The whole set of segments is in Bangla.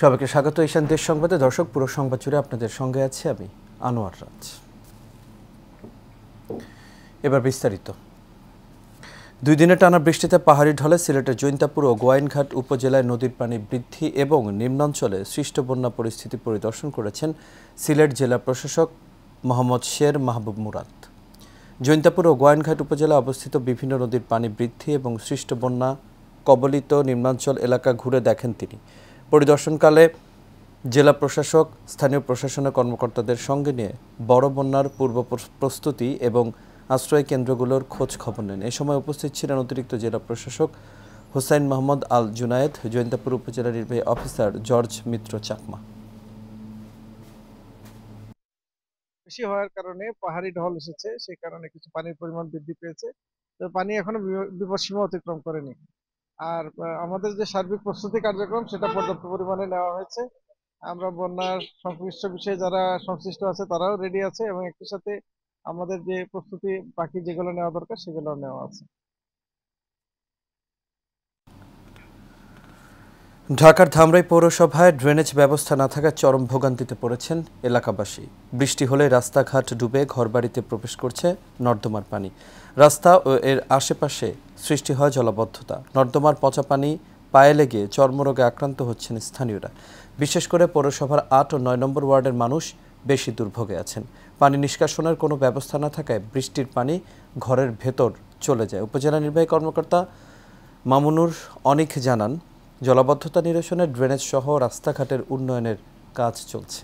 সবাইকে স্বাগত এশিয়ান দেশ সংবাদে। দর্শক, পুরো সংবাদ জুড়ে আপনাদের সঙ্গে আছি আমি আনোয়ার রাজ। এবার বিস্তারিত। 2 দিনের টানা বৃষ্টিতে পাহাড়ি ঢলে সিলেটের জৈন্তাপুর ও গোয়াইনঘাট উপজেলায় নদীর পানি বৃদ্ধি এবং নিম্নাঞ্চলে সৃষ্ট বন্যা পরিস্থিতি পরিদর্শন করেছেন সিলেট জেলা প্রশাসক মোহাম্মদ শের মাহবুব মুরাদ। জৈন্তাপুর ও গোয়াইনঘাট উপজেলায় অবস্থিত বিভিন্ন নদীর পানি বৃদ্ধি এবং সৃষ্ট বন্যা কবলিত নিম্নাঞ্চল এলাকা ঘুরে দেখেন তিনি। পরিদর্শনকালে জেলা প্রশাসক স্থানীয় প্রশাসনের কর্মকর্তাদের সঙ্গে নিয়ে বড় বন্যার পূর্ব প্রস্তুতি এবং আশ্রয় কেন্দ্রগুলোর খোঁজ খবর নেন। এ সময় উপস্থিত ছিলেন অতিরিক্ত জেলা প্রশাসক হুসাইন মোহাম্মদ আল জুনায়েদ, জৈন্তাপুর উপজেলা নির্বাহী অফিসার জর্জ মিত্র চাকমা। বেশি হওয়ার কারণে পাহাড়ি ঢল এসেছে, সেই কারণে কিছু পানির পরিমাণ বৃদ্ধি পেয়েছে। তো পানি এখনো বিপদসীমা অতিক্রম করেনি। আর আমাদের যে সার্বিক প্রস্তুতি কার্যক্রম সেটা পর্যাপ্ত পরিমাণে নেওয়া হয়েছে। আমরা বন্যার সংশ্লিষ্ট বিষয়ে যারা সংশ্লিষ্ট আছে তারাও রেডি আছে এবং একই সাথে আমাদের যে প্রস্তুতি বাকি যেগুলো নেওয়া দরকার সেগুলো নেওয়া আছে। ঢাকার ধামরাই পৌরসভায় ড্রেনেজ ব্যবস্থা না থাকায় চরম ভোগান্তিতে পড়েছেন এলাকাবাসী। বৃষ্টি হলে রাস্তাঘাট ডুবে ঘরবাড়িতে প্রবেশ করছে নর্দমার পানি। রাস্তা ও এর আশেপাশে সৃষ্টি হয় জলাবদ্ধতা। নর্দমার পচা পানি পায়ে লেগে চর্মরোগে আক্রান্ত হচ্ছেন স্থানীয়রা। বিশেষ করে পৌরসভার 8 ও 9 নম্বর ওয়ার্ডের মানুষ বেশি দুর্ভোগে আছেন। পানি নিষ্কাশনের কোনো ব্যবস্থা না থাকায় বৃষ্টির পানি ঘরের ভেতর চলে যায়। উপজেলা নির্বাহী কর্মকর্তা মামুনুর অনিক জানান, জলাবদ্ধতা নিরসনে ড্রেনেজ সহ রাস্তাঘাটের উন্নয়নের কাজ চলছে।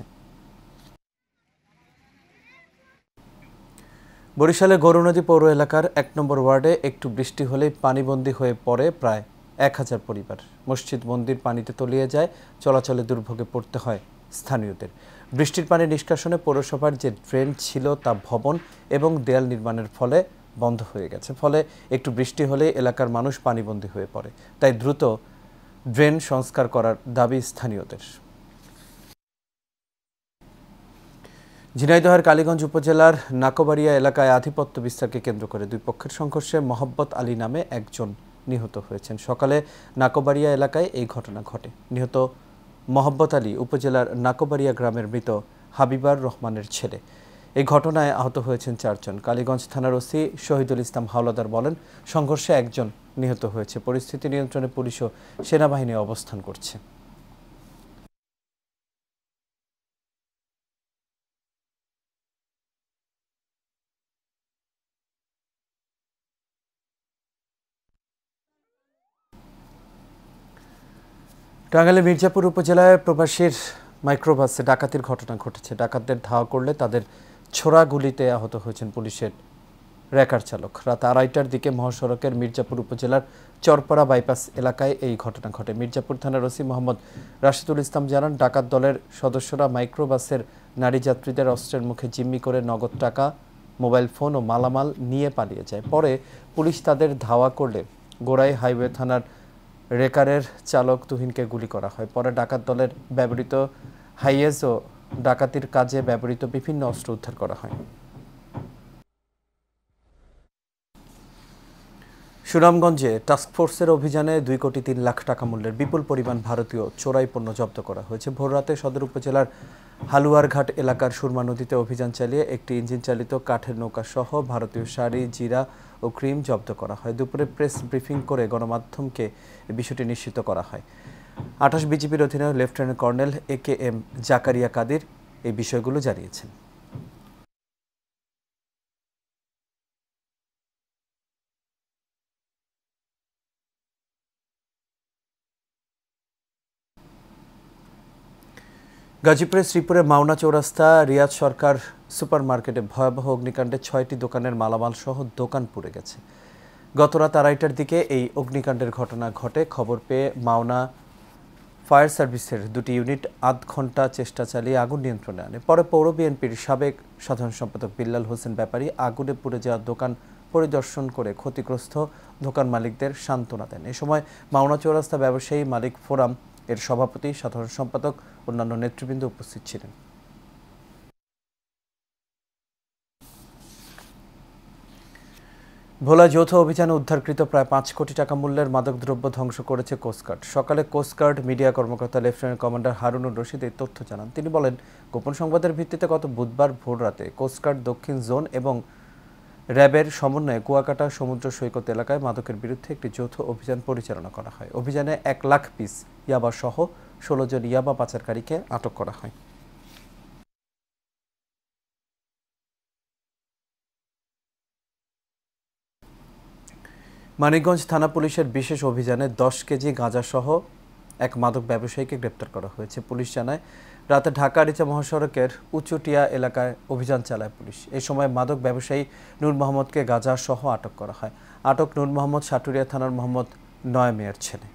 বরিশালের গৌরনদী পৌর এলাকার 1 নম্বর ওয়ার্ডে একটু বৃষ্টি হলেই পানিবন্দী হয়ে পড়ে প্রায় 1000 পরিবার। মসজিদ মন্দির পানিতে তলিয়ে যায়, চলাচলে দুর্ভোগে পড়তে হয় স্থানীয়দের। বৃষ্টির পানি নিষ্কাশনে পৌরসভার যে ড্রেন ছিল তা ভবন এবং দেয়াল নির্মাণের ফলে বন্ধ হয়ে গেছে। ফলে একটু বৃষ্টি হলে এলাকার মানুষ পানিবন্দী হয়ে পড়ে। তাই দ্রুত ড্রেন সংস্কার করার দাবি স্থানীয়দের। ঝিনাইদহের কালীগঞ্জ উপজেলার নাকোবাড়িয়া এলাকায় আধিপত্য বিস্তারকে কেন্দ্র করে 2 পক্ষের সংঘর্ষে মোহাব্বত আলী নামে একজন নিহত হয়েছেন। সকালে নাকোবাড়িয়া এলাকায় এই ঘটনা ঘটে। নিহত মোহাব্বত আলী উপজেলার নাকোবাড়িয়া গ্রামের মৃত হাবিবার রহমানের ছেলে। এই ঘটনায় আহত হয়েছেন 4 জন। কালীগঞ্জ থানার ওসি শহীদুল ইসলাম হাওলাদার বলেন, সংঘর্ষে একজন নিহত হয়েছে। পরিস্থিতি নিয়ন্ত্রণে পুলিশ ও সেনাবাহিনী অবস্থান করছে। টাঙ্গাইলের মির্জাপুর উপজেলায় প্রবাসীর মাইক্রোবাসে ডাকাতির ঘটনা ঘটেছে। ডাকাতদের ধাওয়া করলে তাদের ছোড়া গুলিতে আহত হয়েছেন পুলিশের রেকার চালক। রাত 2:30টার দিকে মহাসড়কের মির্জাপুর উপজেলার চরপাড়া বাইপাস এলাকায় এই ঘটনা ঘটে। মির্জাপুর থানার ওসি মোহাম্মদ রাশিদুল ইসলাম জানান, ডাকাত দলের সদস্যরা মাইক্রোবাসের নারী যাত্রীদের অস্ত্রের মুখে জিম্মি করে নগদ টাকা, মোবাইল ফোন ও মালামাল নিয়ে পালিয়ে যায়। পরে পুলিশ তাদের ধাওয়া করলে গোড়াই হাইওয়ে থানার রেকারের চালক তুহিনকে গুলি করা হয়। পরে ডাকাত দলের ব্যবহৃত হাইয়েজ ও ডাকাতির কাজে ব্যবহৃত বিভিন্ন অস্ত্র উদ্ধার করা হয়। সুনামগঞ্জে টাস্কফোর্সের অভিযানে 2,03,00,000 টাকা মূল্যের বিপুল পরিমাণ ভারতীয় চোরাই পণ্য জব্দ করা হয়েছে। ভোররাতে সদর উপজেলার হালুয়ারঘাট এলাকার সুরমা নদীতে অভিযান চালিয়ে একটি ইঞ্জিন চালিত কাঠের নৌকা সহ ভারতীয় শাড়ি, জিরা ও ক্রিম জব্দ করা হয়। দুপুরে প্রেস ব্রিফিং করে গণমাধ্যমকে বিষয়টি নিশ্চিত করা হয়। 28 বিজিবির অধিনায়ক lieutenant colonel AKM Zakaria Kadir এই বিষয়গুলো জানিয়েছেন। গাজীপুরের শ্রীপুরে মাওনা চৌরাস্তা রিয়াজ সরকার সুপার মার্কেটে ভয়াবহ অগ্নিকাণ্ডে 6টি দোকানের মালামাল সহ দোকান পুড়ে গেছে। গতরাত 2:30টার দিকে এই অগ্নিকাণ্ডের ঘটনা ঘটে। খবর পেয়ে মাওনা ফায়ার সার্ভিসের 2টি ইউনিট আধ ঘন্টা চেষ্টা চালিয়ে আগুন নিয়ন্ত্রণে আনে। পরে পৌর বিএনপির সাবেক সাধারণ সম্পাদক বিল্লাল হোসেন ব্যাপারী আগুনে পুড়ে যাওয়া দোকান পরিদর্শন করে ক্ষতিগ্রস্ত দোকান মালিকদের সান্ত্বনা দেন। এ সময় মাওনা চৌরাস্তা ব্যবসায়ী মালিক ফোরাম এর সভাপতি, সাধারণ সম্পাদক, অন্যান্য নেতৃবৃন্দ উপস্থিত ছিলেন। ভোলা যৌথ অভিযানে উদ্ধারকৃত প্রায় 5 কোটি টাকা মূল্যের মাদকদ্রব্য ধ্বংস করেছে কোস্টগার্ড। সকালে কোস্টগার্ড মিডিয়া কর্মকর্তা লেফটেন্যান্ট কমান্ডার হারুনুর রশিদ এই তথ্য জানান। তিনি বলেন, গোপন সংবাদের ভিত্তিতে গত বুধবার ভোররাতে কোস্টগার্ড দক্ষিণ জোন এবং র্যাবের সমন্বয়ে কুয়াকাটা সমুদ্র সৈকত এলাকায় মাদকের বিরুদ্ধে একটি যৌথ অভিযান পরিচালনা করা হয়। অভিযানে 1 লাখ পিস ইয়াবা সহ 16 জন ইয়াবা পাচারকারীকে আটক করা হয়। মানিকগঞ্জ থানা পুলিশের বিশেষ অভিযানে 10 কেজি গাঁজাসহ এক মাদক ব্যবসায়ীকে গ্রেপ্তার করা হয়েছে। পুলিশ জানায়, রাতে ঢাকা আরিচা মহাসড়কের উঁচুটিয়া এলাকায় অভিযান চালায় পুলিশ। এই সময় মাদক ব্যবসায়ী নূর মোহাম্মদকে গাঁজাসহ আটক করা হয়। আটক নূর মোহাম্মদ সাটুরিয়া থানার মোহাম্মদ নয়মের ছেলে।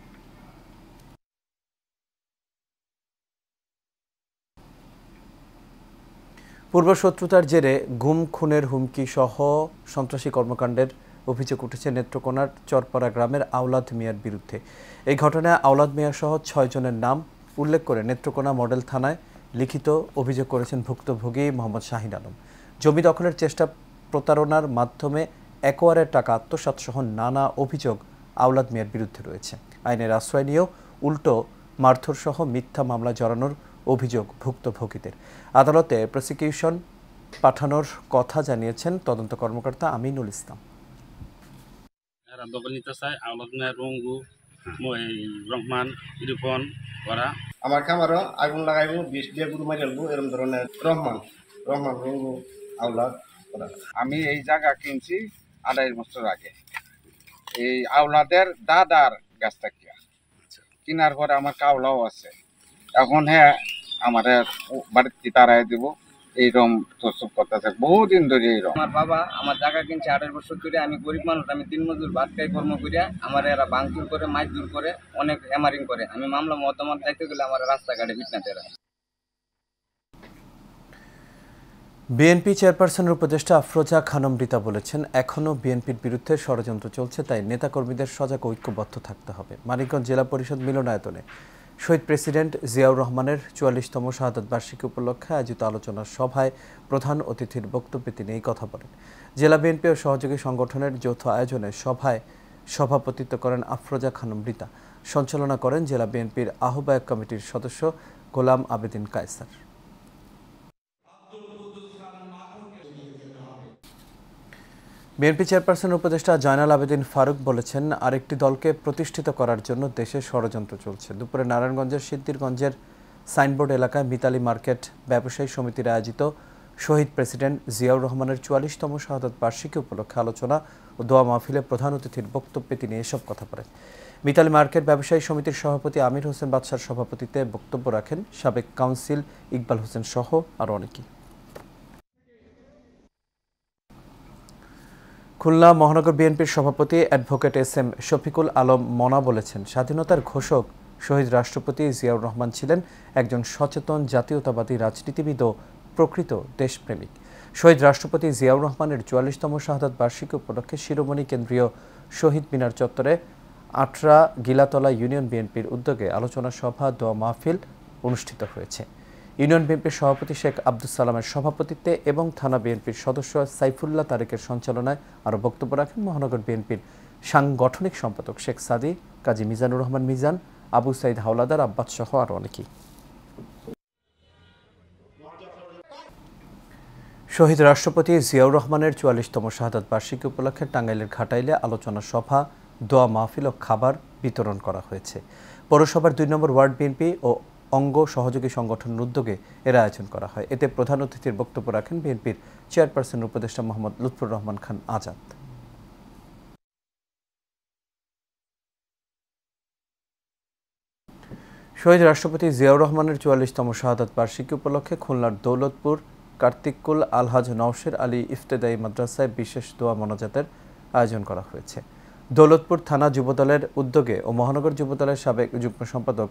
পূর্বশত্রুতার জেরে গুম খুনের হুমকি সহ সন্ত্রাসী কর্মকাণ্ডের অভিযোগ উঠেছে নেত্রকোনার চরপাড়া গ্রামের আওলাদ মিয়ার বিরুদ্ধে। এই ঘটনায় আওলাদ মিয়া সহ 6 জনের নাম উল্লেখ করে নেত্রকোনা মডেল থানায় লিখিত অভিযোগ করেছেন ভুক্তভোগী মোহাম্মদ শাহিন আলম। জমি দখলের চেষ্টা, প্রতারণার মাধ্যমে একোয়ারের টাকা আত্মসাৎ সহ নানা অভিযোগ আওলাদ মিয়ার বিরুদ্ধে রয়েছে। আইনের আশ্রয় নিয়েও উল্টো মারধর সহ মিথ্যা মামলা জড়ানোর অভিযোগ ভুক্তভোগীদের। আদালতে প্রসিকিউশন পাঠানোর কথা জানিয়েছেন তদন্ত কর্মকর্তা আমিনুল ইসলাম। দখল নিতে চায় আওলাদ মিয়া, রঙ্গু, রহমান, ইরফান ওরা। আমার খামারও আগুন লাগাইবো, বিষ দিয়ে গুরু মারি আলবো, এরকম ধরনের রহমান, রঙ্গু, আওলাদ ওরা। আমি এই জায়গা কিনছি 2.5 বছর আগে, এই আওলাদের দাদার গাছটা কিনার পরে আমার কাওলাও আছে। এখন হ্যাঁ আমার বাড়িতে তারাই দিব, এইরকম প্রস্তুত করতেছে বহুদিন ধরে। এইরকম আমার বাবা আমার জায়গা কিনছে 28 বছর ধরে। আমি গরিব মানুষ, আমি 3 মজুর ভাত খাই কর্ম করিয়া। আমার এরা ভাঙচুর করে, মাছ দূর করে, অনেক হ্যামারিং করে। আমি মামলা মতামত চাইতে গেলে আমার রাস্তাঘাটে ফিটনাতে এরা। বিএনপি চেয়ারপারসনের উপদেষ্টা আফরোজা খানম রিতা বলেছেন, এখনও বিএনপির বিরুদ্ধে ষড়যন্ত্র চলছে, তাই নেতাকর্মীদের সজাগ ঐক্যবদ্ধ থাকতে হবে। মানিকগঞ্জ জেলা পরিষদ মিলনায়তনে শহীদ প্রেসিডেন্ট জিয়াউর রহমানের 44তম শাহাদাত বার্ষিকী উপলক্ষে আয়োজিত আলোচনা সভায় প্রধান অতিথির বক্তব্যে তিনি এই কথা বলেন। জেলা বিএনপি ও সহযোগী সংগঠনের যৌথ আয়োজনে সভায় সভাপতিত্ব করেন আফরোজা খানম রিতা। সঞ্চালনা করেন জেলা বিএনপির আহ্বায়ক কমিটির সদস্য গোলাম আবেদিন কায়সার। বিএনপি চেয়ারপারসন উপদেষ্টা জয়নাল আবেদিন ফারুক বলেছেন, আরেকটি দলকে প্রতিষ্ঠিত করার জন্য দেশে ষড়যন্ত্র চলছে। দুপুরে নারায়ণগঞ্জের সিদ্দিরগঞ্জের সাইনবোর্ড এলাকায় মিতালি মার্কেট ব্যবসায়ী সমিতির আয়োজিত শহীদ প্রেসিডেন্ট জিয়াউর রহমানের 44তম শাহাদাত বার্ষিকী উপলক্ষে আলোচনা ও দোয়া মাহফিলে প্রধান অতিথির বক্তব্যে তিনি এসব কথা বলেন। মিতালি মার্কেট ব্যবসায়ী সমিতির সভাপতি আমির হোসেন বাদশার সভাপতিত্বে বক্তব্য রাখেন সাবেক কাউন্সিল ইকবাল হোসেন সহ আরও অনেকেই। খুলনা মহানগর বিএনপির সভাপতি অ্যাডভোকেট এস.এম. শফিকুল আলম মনা বলেছেন, স্বাধীনতার ঘোষক শহীদ রাষ্ট্রপতি জিয়াউর রহমান ছিলেন একজন সচেতন জাতীয়তাবাদী রাজনীতিবিদ ও প্রকৃত দেশপ্রেমিক। শহীদ রাষ্ট্রপতি জিয়াউর রহমানের 44তম শাহাদাত বার্ষিকী উপলক্ষে শিরোমণি কেন্দ্রীয় শহীদ মিনার চত্বরে আটরা গিলাতলা ইউনিয়ন বিএনপির উদ্যোগে আলোচনা সভা, দোয়া মাহফিল অনুষ্ঠিত হয়েছে। ইউনিয়ন বিএনপির সভাপতি শেখ আব্দুস সালামের সভাপতিত্বে এবং থানা বিএনপির সদস্য সাইফুল্লাহ তারেকের সঞ্চালনায় আরও বক্তব্য রাখেন মহানগর বিএনপির সাংগঠনিক সম্পাদক শেখ সাদি, কাজী মিজানুর রহমান মিজান, আবু সাইদ হাওলাদার, আব্বাস সহ আরও অনেকেই। শহীদ রাষ্ট্রপতি জিয়াউর রহমানের 44তম শাহাদাত বার্ষিকী উপলক্ষে টাঙ্গাইলের ঘাটাইলে আলোচনা সভা, দোয়া মাহফিল ও খাবার বিতরণ করা হয়েছে। পৌরসভার 2 নম্বর ওয়ার্ড বিএনপি ও অঙ্গ সহযোগী সংগঠনের উদ্যোগে এর আয়োজন করা হয়। এতে প্রধান অতিথির বক্তব্য রাখেন বিএনপির চেয়ারপারসন উপদেষ্টা মোহাম্মদ লুৎফুর রহমান খান আজাদ। শহীদ রাষ্ট্রপতি জিয়াউর রহমানের 44তম শাহাদাত বার্ষিকী উপলক্ষে খুলনার দৌলতপুর কার্তিকুল আলহাজ নওশের আলী ইফতেদায়ী মাদ্রাসায় বিশেষ দোয়া মোনাজাতের আয়োজন করা হয়েছে। দৌলতপুর থানা যুবদলের উদ্যোগে ও মহানগর যুবদলের সাবেক যুগ্ম সম্পাদক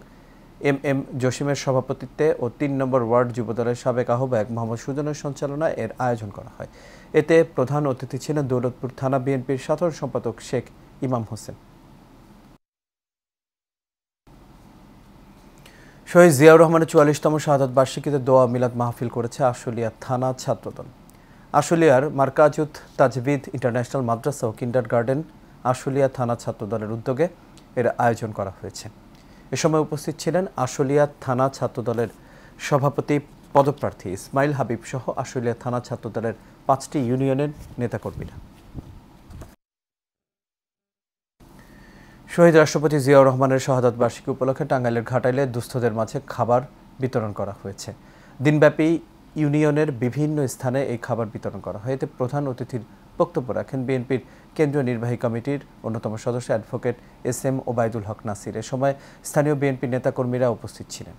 এম জসিমের সভাপতিত্বে ও 3 নম্বর ওয়ার্ড যুবদলের সাবেক আহ্বায়ক মোহাম্মদ সুজনের সঞ্চালনায় এর আয়োজন করা হয়। এতে প্রধান অতিথি ছিলেন দৌলতপুর থানা বিএনপির সাধারণ সম্পাদক শেখ ইমাম হোসেন। শহীদ জিয়াউর রহমানের 44তম শাহাদাত বার্ষিকীতে দোয়া মিলাদ মাহফিল করেছে আশুলিয়া থানা ছাত্রদল। আশুলিয়ার মার্কাজুত তাজবিদ ইন্টারন্যাশনাল মাদ্রাসা ও কিন্ডারগার্টেন আশুলিয়া থানা ছাত্রদলের উদ্যোগে এর আয়োজন করা হয়েছে। এ সময় উপস্থিত ছিলেন আশুলিয়া থানা ছাত্রদলের সভাপতি পদপ্রার্থী ইসমাইল হাবিব সহ আশুলিয়া থানা ছাত্রদলের 5টি ইউনিয়নের নেতাকর্মীরা। শহীদ রাষ্ট্রপতি জিয়াউর রহমানের শাহাদাত বার্ষিকী উপলক্ষে টাঙ্গাইলের ঘাটাইলে দুস্থদের মাঝে খাবার বিতরণ করা হয়েছে। দিনব্যাপী ইউনিয়নের বিভিন্ন স্থানে এই খাবার বিতরণ করা হয়। এতে প্রধান অতিথির বক্তব্য রাখেন বিএনপির কেন্দ্রীয় নির্বাহী কমিটির অন্যতম সদস্য অ্যাডভোকেট এস.এম. ওবায়দুল হক নাসির। এ সময় স্থানীয় বিএনপি নেতাকর্মীরা উপস্থিত ছিলেন।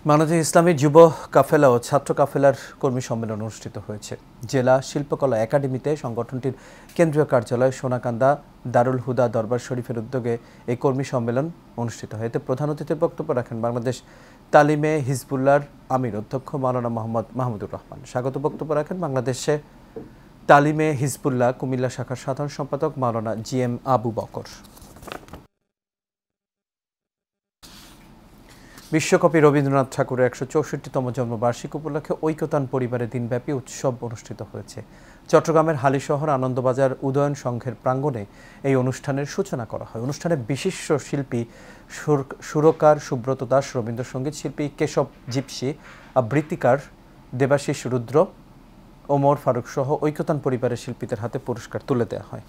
বাংলাদেশ ইসলামী যুব কাফেলা ও ছাত্র কাফেলার কর্মী সম্মেলন অনুষ্ঠিত হয়েছে। জেলা শিল্পকলা একাডেমিতে সংগঠনটির কেন্দ্রীয় কার্যালয় সোনাকান্দা দারুল হুদা দরবার শরীফের উদ্যোগে এই কর্মী সম্মেলন অনুষ্ঠিত হয়। এতে প্রধান অতিথির বক্তব্য রাখেন বাংলাদেশ তালিমে হিজবুল্লাহর আমির অধ্যক্ষ মাওলানা মোহাম্মদ মাহমুদুর রহমান। স্বাগত বক্তব্য রাখেন বাংলাদেশে তালিমে হিজবুল্লাহ কুমিল্লা শাখার সাধারণ সম্পাদক মাওলানা জি.এম. আবু বকর। বিশ্বকবি রবীন্দ্রনাথ ঠাকুরের 164তম জন্মবার্ষিকী উপলক্ষে ঐকতান পরিবারে দিনব্যাপী উৎসব অনুষ্ঠিত হয়েছে। চট্টগ্রামের হালিশহর আনন্দবাজার উদয়ন সংঘের প্রাঙ্গণে এই অনুষ্ঠানের সূচনা করা হয়। অনুষ্ঠানে বিশিষ্ট শিল্পী সুরকার সুব্রত দাস, রবীন্দ্রসঙ্গীত শিল্পী কেশব জিপসি, আবৃত্তিকার দেবাশিস রুদ্র, ওমর ফারুক সহ ঐকতান পরিবারের শিল্পীদের হাতে পুরস্কার তুলে দেওয়া হয়।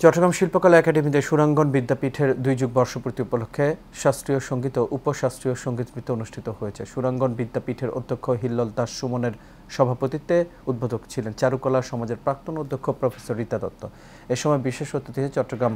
চট্টগ্রাম শিল্পকলা একাডেমিতে সুরাঙ্গন বিদ্যাপীঠের 2 যুগ বর্ষপূর্তি উপলক্ষে শাস্ত্রীয় সঙ্গীত ও উপশাস্ত্রীয় সঙ্গীত নৃত্য অনুষ্ঠিত হয়েছে। সুরাঙ্গন বিদ্যাপীঠের অধ্যক্ষ হিল্লল দাস সুমনের সভাপতিত্বে উদ্বোধক ছিলেন চারুকলা সমাজের প্রাক্তন অধ্যক্ষ প্রফেসর রীতা দত্ত। এ সময় বিশেষ অতিথি চট্টগ্রাম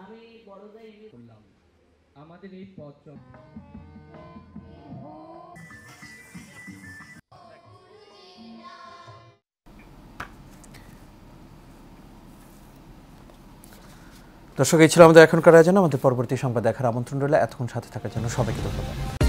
আমি বড়দাই করলাম আমাদের এই পথ দর্শক, এই ছিল আমাদের এখনকার আয়োজন। আমাদের পরবর্তী সংবাদ দেখার আমন্ত্রণ রইল। এতক্ষণ সাথে থাকার জন্য সবাইকে ধন্যবাদ।